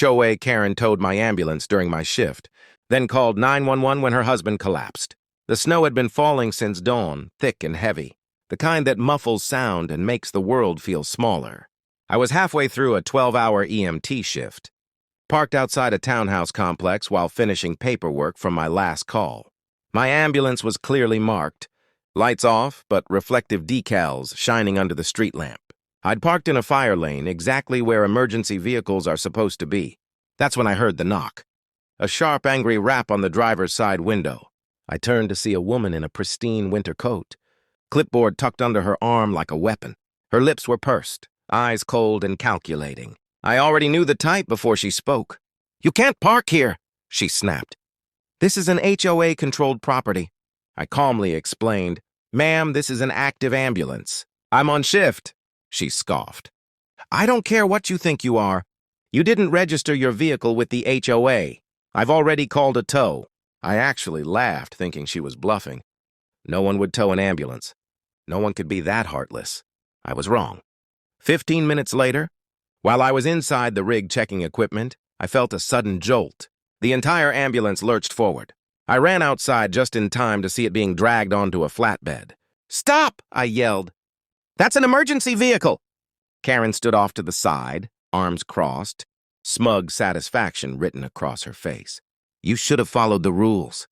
HOA Karen towed my ambulance during my shift, then called 911 when her husband collapsed. The snow had been falling since dawn, thick and heavy, the kind that muffles sound and makes the world feel smaller. I was halfway through a 12-hour EMT shift, parked outside a townhouse complex while finishing paperwork from my last call. My ambulance was clearly marked, lights off, but reflective decals shining under the street lamp. I'd parked in a fire lane, exactly where emergency vehicles are supposed to be. That's when I heard the knock. A sharp, angry rap on the driver's side window. I turned to see a woman in a pristine winter coat, clipboard tucked under her arm like a weapon. Her lips were pursed, eyes cold and calculating. I already knew the type before she spoke. "You can't park here," she snapped. "This is an HOA-controlled property." I calmly explained, "Ma'am, this is an active ambulance. I'm on shift," she scoffed. "I don't care what you think you are. You didn't register your vehicle with the HOA. I've already called a tow." I actually laughed, thinking she was bluffing. No one would tow an ambulance. No one could be that heartless. I was wrong. 15 minutes later, while I was inside the rig checking equipment, I felt a sudden jolt. The entire ambulance lurched forward. I ran outside just in time to see it being dragged onto a flatbed. "Stop!" I yelled. "That's an emergency vehicle!" Karen stood off to the side, arms crossed, smug satisfaction written across her face. "You should have followed the rules,"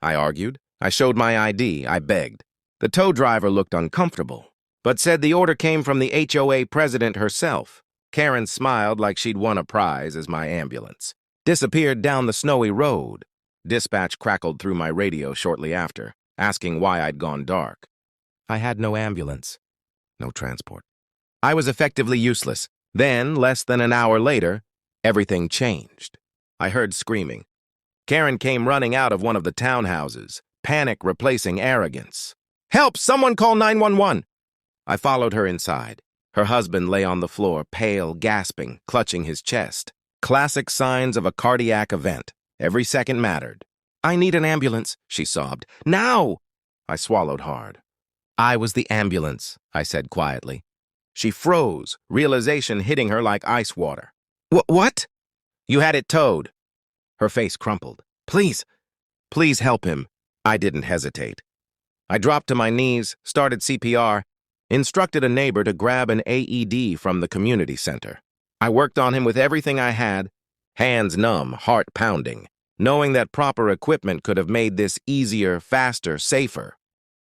I argued. I showed my ID. I begged. The tow driver looked uncomfortable, but said the order came from the HOA president herself. Karen smiled like she'd won a prize as my ambulance disappeared down the snowy road. Dispatch crackled through my radio shortly after, asking why I'd gone dark. I had no ambulance, no transport. I was effectively useless. Then, less than an hour later, everything changed. I heard screaming. Karen came running out of one of the townhouses, panic replacing arrogance. "Help! Someone call 911!" I followed her inside. Her husband lay on the floor, pale, gasping, clutching his chest. Classic signs of a cardiac event. Every second mattered. "I need an ambulance," she sobbed. "Now!" I swallowed hard. "I was the ambulance," I said quietly. She froze, realization hitting her like ice water. What? "You had it towed." Her face crumpled. Please help him." I didn't hesitate. I dropped to my knees, started CPR, instructed a neighbor to grab an AED from the community center. I worked on him with everything I had, hands numb, heart pounding, knowing that proper equipment could have made this easier, faster, safer.